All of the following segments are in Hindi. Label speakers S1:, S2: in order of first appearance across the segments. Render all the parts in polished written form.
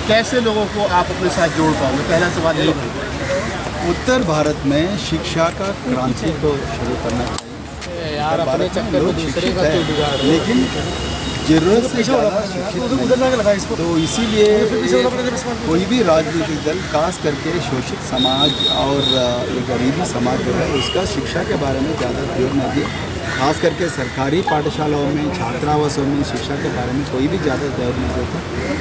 S1: कैसे लोगों को आप अपने साथ जोड़ पाओगे? पहला सवाल यही है।
S2: उत्तर भारत में शिक्षा का क्रांति को शुरू करना चाहिए।
S1: यार अपने चक्कर में दूसरे का क्यों बिगाड़ रहे हो?
S2: लेकिन ज़रूरत से ज़्यादा शिक्षित नहीं। तो इसीलिए कोई भी राजनीतिक दल खास करके शोषित समाज और ये गरीबी समाज जो है उसका शिक्षा के बारे में ज़्यादा जोर न दिए। खास करके सरकारी पाठशालाओं में छात्रावासों में शिक्षा के बारे में कोई भी ज़्यादा जोर नहीं देता।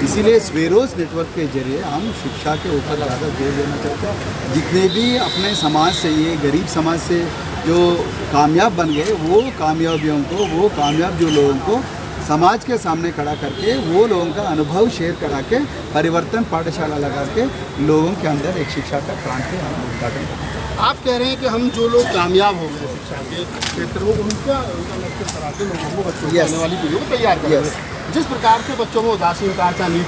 S2: इसीलिए स्वेरोस नेटवर्क के जरिए हम शिक्षा के ऊपर ज़्यादा जोर देना चाहते हैं। जितने भी अपने समाज से ये गरीब समाज से जो कामयाब बन गए वो कामयाबियों को वो कामयाब जो लोगों को समाज के सामने खड़ा करके वो लोगों का अनुभव शेयर करा के परिवर्तन पाठशाला लगा के लोगों के अंदर एक शिक्षा का क्रांति हम उद्घाटन करते हैं।
S1: आप कह रहे हैं कि हम जो लोग कामयाब हो गए शिक्षा के क्षेत्र में उनका लक्ष्य करा के लोगों को बच्चों को आने वाली पीढ़ी को तैयार करेंगे। जिस प्रकार से बच्चों में उदासीनता चाहनी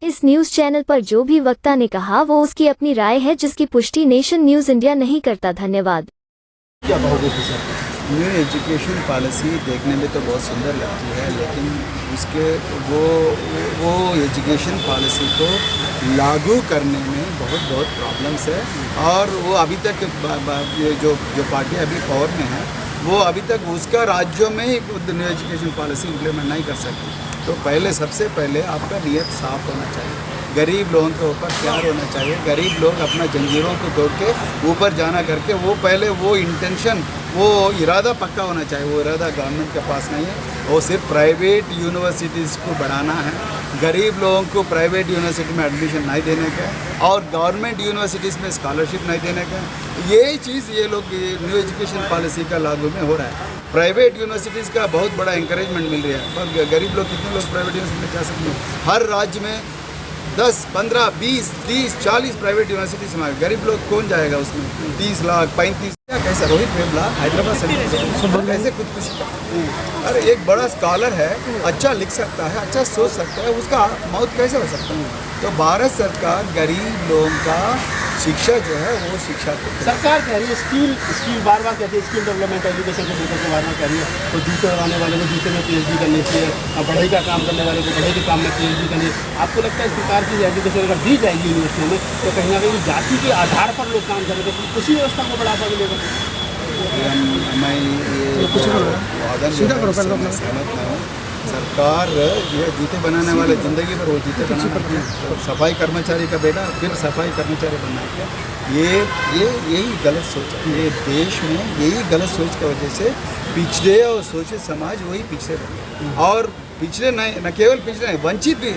S3: इस न्यूज चैनल पर जो भी वक्ता ने कहा वो उसकी अपनी राय है जिसकी पुष्टि नेशन न्यूज इंडिया नहीं करता। धन्यवाद।
S1: क्या कहोगे सर?
S2: न्यू एजुकेशन पॉलिसी देखने में तो बहुत सुंदर लगती है, लेकिन उसके वो एजुकेशन पॉलिसी को लागू करने में बहुत प्रॉब्लम्स है। और वो अभी तक जो पार्टी अभी पावर में है वो अभी तक उसका राज्यों में न्यू एजुकेशन पॉलिसी इम्प्लीमेंट नहीं कर सकती। तो सबसे पहले आपका नियत साफ होना चाहिए, गरीब लोगों के ऊपर प्यार होना चाहिए। गरीब लोग अपना जंजीरों को तोड़ के ऊपर जाना करके वो इंटेंशन वो इरादा पक्का होना चाहिए। वो इरादा गवर्नमेंट के पास नहीं है। वो सिर्फ प्राइवेट यूनिवर्सिटीज़ को बढ़ाना है, गरीब लोगों को प्राइवेट यूनिवर्सिटी में एडमिशन नहीं देने का और गवर्नमेंट यूनिवर्सिटीज़ में स्कॉलरशिप नहीं देने का। ये चीज़ ये लोग न्यू एजुकेशन पॉलिसी का लागू में हो रहा है। प्राइवेट यूनिवर्सिटीज़ का बहुत बड़ा इंकरेजमेंट मिल रहा है, पर गरीब लोग कितने लोग प्राइवेट यूनिवर्सिटी में जा सकते हैं? हर राज्य में 10, 15, 20, 30, 40 प्राइवेट यूनिवर्सिटीज में गरीब लोग कौन जाएगा उसमें? 30 लाख 35 कैसा? रोहित वेमला हैदराबाद से ऐसे खुदकुशी करते। अरे एक बड़ा स्कॉलर है, अच्छा लिख सकता है, अच्छा सोच सकता है, उसका मौत कैसे हो सकता है? तो भारत सरकार गरीब लोगों का शिक्षा जो है वो शिक्षा
S1: सरकार कह रही है स्किल बार कहती है स्किल डेवलपमेंट एजुकेशन के क्षेत्र के बारे में कह रही है। तो जूते लगाने वाले को जूते में PhD करनी चाहिए और बढ़ई का काम करने वाले को बढ़ई के काम में PhD करनी। आपको लगता है इस प्रकार की एजुकेशन अगर दी जाएगी यूनिवर्सिटियों में तो कहीं ना कहीं जाति के आधार पर लोग काम करेंगे, उसी व्यवस्था को बढ़ावा मिलेगा?
S2: मैं सहमत नहीं हूँ। सरकार ये जूते बनाने वाले ज़िंदगी भर वो जूते बनाना, सफाई कर्मचारी का बेटा फिर सफाई कर्मचारी बनना है क्या? यही गलत सोच है। ये देश में यही गलत सोच की वजह से पिछड़े और शोषित समाज वही पिछड़े बन गए और पिछड़े नहीं, न केवल पिछड़े नहीं वंचित भी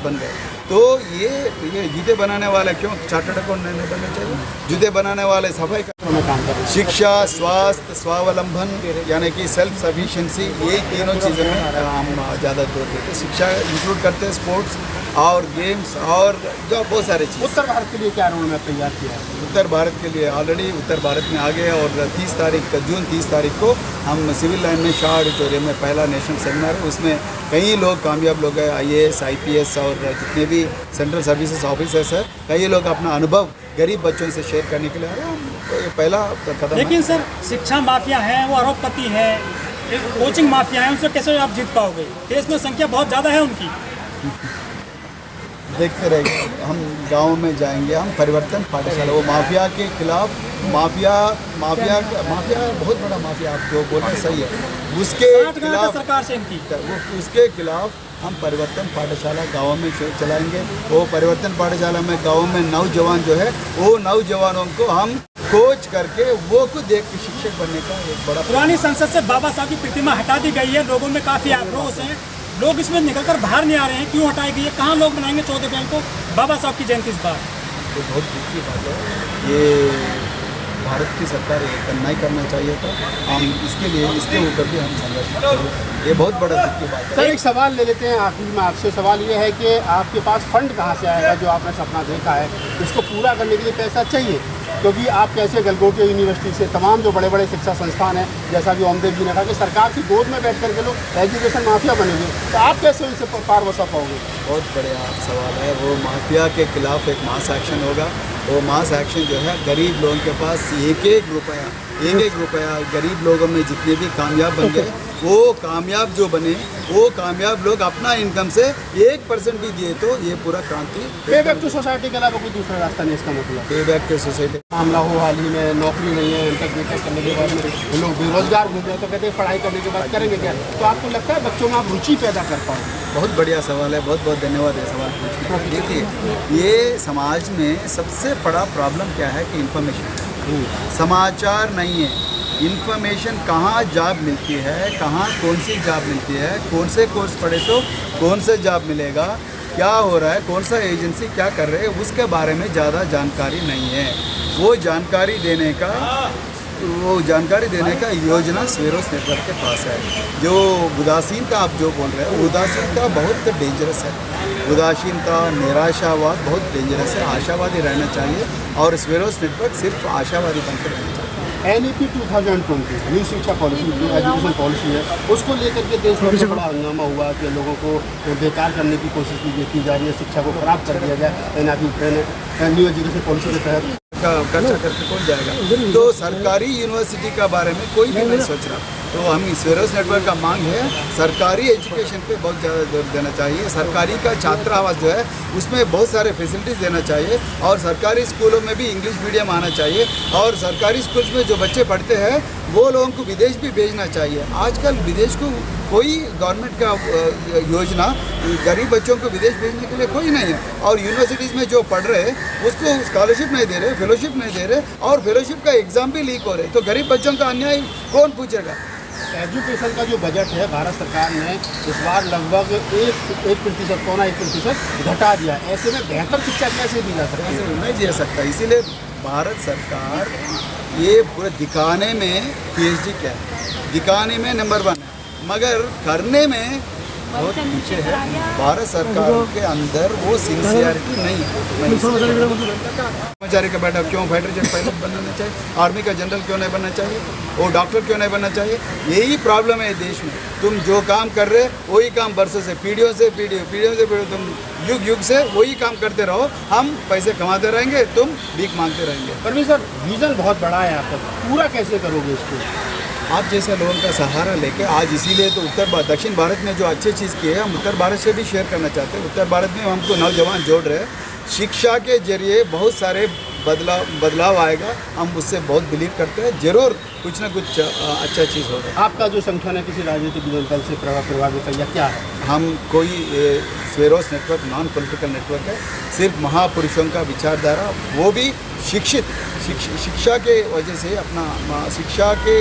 S2: बन गए। तो ये जूते बनाने वाले क्यों चार्टर्ड अकाउंटेंट नहीं बनने चाहिए? जूते बनाने वाले सफाई में काम करें। शिक्षा, स्वास्थ्य, स्वावलंबन यानी कि सेल्फ सफिशिएंसी, ये तीनों चीज़ों में हम ज़्यादा जोर देते हैं। शिक्षा इंक्लूड करते हैं स्पोर्ट्स और गेम्स और जो बहुत सारे चीज़।
S1: उत्तर भारत के लिए क्या रोड मैप तैयार किया है?
S2: उत्तर भारत के लिए ऑलरेडी उत्तर भारत में आ गए और जून 30 तारीख को हम सिविल लाइन में शाह ऑडिटोरियम में पहला नेशनल सेमिनार है। उसमें कई लोग कामयाब लोग हैं, IAS, IPS और जितने भी सेंट्रल सर्विसेज ऑफिसर्स हैं, कई लोग अपना अनुभव गरीब बच्चों से शेयर करने के लिए आए हैं। तो ये पहला कदम।
S4: लेकिन सर शिक्षा माफिया है, वो अरबपति है, कोचिंग माफिया है, उनसे कैसे आप जीत पाओगे? देश में संख्या बहुत ज़्यादा है उनकी।
S2: देखते रहेंगे, हम गांव में जाएंगे, हम परिवर्तन पाठशाला वो माफिया के खिलाफ माफिया बहुत बड़ा माफिया आप जो बोल रहे सही है, उसके खिलाफ
S4: सरकार से इनकी
S2: उसके खिलाफ हम परिवर्तन पाठशाला गाँव में चलाएंगे। वो परिवर्तन पाठशाला में गाँव में नौजवान जो है वो नौजवानों को हम कोच करके वो को देख के शिक्षक बनने का एक बड़ा।
S4: पुरानी संसद से बाबा साहब की प्रतिमा हटा दी गई है, लोगों में काफ़ी आक्रोश है, लोग इसमें निकलकर बाहर नहीं आ रहे हैं। क्यों हटाई गई है? कहाँ लोग मनाएंगे 14 अप्रैल को बाबा साहब की जयंती इस बार?
S2: तो बहुत दुख की बात है। ये भारत की सरकार ये नहीं करना चाहिए था। हम इसके ऊपर भी हम संघर्ष करेंगे। ये बहुत बड़ा दुख की बात है।
S1: सर एक सवाल ले लेते हैं आखिर में आपसे। सवाल ये है कि आपके पास फंड कहाँ से आएगा? जो आपने सपना देखा है उसको पूरा करने के लिए पैसा चाहिए, क्योंकि आप कैसे गलगोटिया यूनिवर्सिटी से तमाम जो बड़े बड़े शिक्षा संस्थान हैं, जैसा कि ओमदेव जी ने कहा कि सरकार की गोद में बैठ करके लोग एजुकेशन माफिया बनेंगे, तो आप कैसे उनसे पार बसा पाओगे?
S2: बहुत बढ़िया सवाल है। वो माफिया के खिलाफ एक मास एक्शन होगा। वो मास एक्शन जो है गरीब लोगों के पास एक एक रुपया गरीब लोगों में जितने भी कामयाब बन गए, वो कामयाब जो बने, वो कामयाब लोग अपना इनकम से 1% भी दिए तो ये पूरा क्रांति।
S1: पे बैक टू सोसाइटी के अलावा कोई दूसरा रास्ता नहीं इसका मतलब?
S2: पे बैक टू सोसाइटी
S1: मामला हो हाल ही में, नौकरी नहीं है, इंटर बीटेक करने के बाद में लोग बेरोजगार घूम रहे हैं, तो कहते हैं पढ़ाई करने के बाद करेंगे क्या? तो आपको लगता है बच्चों में आप रुचि पैदा कर पाओ?
S2: बहुत बढ़िया सवाल है, बहुत बहुत धन्यवाद है सवाल पूछने के लिए। देखिए, ये समाज में सबसे बड़ा प्रॉब्लम क्या है कि इंफॉर्मेशन, समाचार नहीं है। इंफॉर्मेशन कहाँ जॉब मिलती है, कहाँ कौन सी जॉब मिलती है, कौन से कोर्स पढ़े तो कौन से जॉब मिलेगा, क्या हो रहा है, कौन सा एजेंसी क्या कर रहे हैं, उसके बारे में ज़्यादा जानकारी नहीं है। वो जानकारी देने का योजना स्वेरोस नेटवर्क के पास है। जो उदासीनता आप जो बोल रहे हैं, उदासीनता बहुत डेंजरस है। उदासीनता, निराशावाद बहुत डेंजरस है। आशावादी रहना चाहिए और स्वेरोस नेटवर्क सिर्फ आशावादी बनकर रहना चाहिए।
S1: NEP 2020 न्यू शिक्षा पॉलिसी जो एजुकेशन पॉलिसी है, उसको लेकर के देश में बड़ा हंगामा हुआ कि लोगों को बेकार करने की कोशिश की जा रही है, शिक्षा को खराब कर दिया गया न्यू एजुकेशन पॉलिसी के तहत।
S2: खर्चा करके कौन जाएगा? तो सरकारी यूनिवर्सिटी के बारे में कोई भी नहीं सोच रहा। तो हम स्वेरोस नेटवर्क का मांग है सरकारी एजुकेशन पे बहुत ज़्यादा जोर देना चाहिए। सरकारी का छात्र आवास जो है उसमें बहुत सारे फैसिलिटीज़ देना चाहिए और सरकारी स्कूलों में भी इंग्लिश मीडियम आना चाहिए और सरकारी स्कूल्स में जो बच्चे पढ़ते हैं वो लोगों को विदेश भी भेजना चाहिए। आजकल विदेश को कोई गवर्नमेंट का योजना गरीब बच्चों को विदेश भेजने के लिए कोई नहीं है और यूनिवर्सिटीज़ में जो पढ़ रहे हैं उसको स्कॉलरशिप नहीं दे रहे, फेलोशिप नहीं दे रहे और फेलोशिप का एग्ज़ाम भी लीक हो रहे, तो गरीब बच्चों का अन्याय कौन पूछेगा?
S1: एजुकेशन का जो बजट है भारत सरकार ने इस बार लगभग 1% घटा दिया। ऐसे में बेहतर शिक्षा कैसे दी जा सकती है?
S2: नहीं दे सकता। इसीलिए भारत सरकार ये पूरे दिखाने में PhD क्या है, दिखाने में नंबर 1 है, मगर करने में बहुत पीछे है। भारत सरकार के अंदर वो सिंसियरिटी नहीं है। कर्मचारी का बेटा क्यों फाइटर जेट पायलट बनना चाहिए, आर्मी का जनरल क्यों नहीं बनना चाहिए, वो डॉक्टर क्यों नहीं बनना चाहिए? यही प्रॉब्लम है देश में। तुम जो काम कर रहे वही काम बरसों से, पीढ़ियों से पीढ़ियों तुम युग से वही काम करते रहो। हम पैसे कमाते रहेंगे, तुम भीख मांगते रहेंगे।
S1: परवीन सर, विजन बहुत बड़ा है आपका, पूरा कैसे करोगे इसको?
S2: आप जैसे लोगों का सहारा लेके आज, इसीलिए तो दक्षिण भारत में जो अच्छी चीज़ की है हम उत्तर भारत से भी शेयर करना चाहते हैं। उत्तर भारत में हमको नौजवान जोड़ रहे हैं, शिक्षा के जरिए बहुत सारे बदलाव आएगा। हम उससे बहुत बिलीव करते हैं, जरूर कुछ ना कुछ अच्छा चीज़ होगा।
S1: आपका जो संगठन है किसी राजनीतिक दल से प्रभावित है या क्या है?
S2: हम कोई स्वेरोस नेटवर्क नॉन पॉलिटिकल नेटवर्क है, सिर्फ महापुरुषों का विचारधारा, वो भी शिक्षा के वजह से अपना शिक्षा के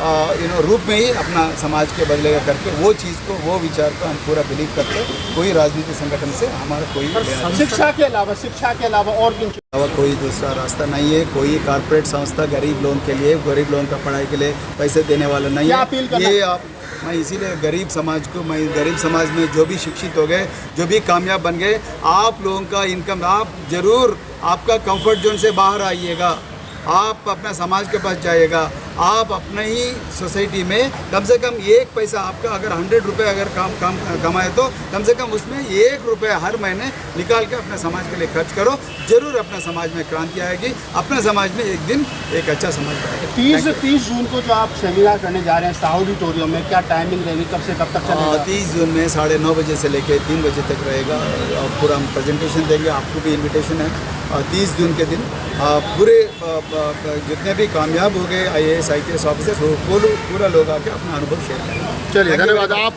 S2: रूप में ही अपना समाज के बदलेगा करके वो चीज़ को, वो विचार को हम पूरा बिलीव करते हैं। कोई राजनीतिक संगठन से हमारा कोई
S1: शिक्षा के अलावा और
S2: कोई दूसरा रास्ता नहीं है। कोई कॉर्पोरेट संस्था गरीब लोगों के लिए, गरीब लोगों का पढ़ाई के लिए पैसे देने वाला नहीं है। ये मैं इसीलिए गरीब समाज में जो भी शिक्षित हो गए, जो भी कामयाब बन गए, आप लोगों का इनकम, आप जरूर आपका कंफर्ट जोन से बाहर आइएगा, आप अपना समाज के पास जाइएगा, आप अपने ही सोसाइटी में कम से कम 1 पैसा आपका अगर 100 रुपये अगर काम कमाए तो कम से कम उसमें 1 रुपया हर महीने निकाल के अपने समाज के लिए खर्च करो। जरूर अपने समाज में क्रांति आएगी, अपने समाज में एक दिन एक अच्छा समाज बनेगा।
S1: 30 जून को जो आप सेमिनार करने जा रहे हैं साहू ऑडिटोरियम में, क्या टाइमिंग रहेगी, कब से कब तक चलेगा?
S2: 30 जून में 9:30 बजे से लेकर 3 बजे तक रहेगा और पूरा हम प्रेजेंटेशन देंगे। आपको भी इन्विटेशन है। 30 जून के दिन पूरे जितने भी कामयाब हो गए IAS IPS ऑफिसर, पूरा लोग आके अपना अनुभव शेयर करें।
S1: चलिए, धन्यवाद। आप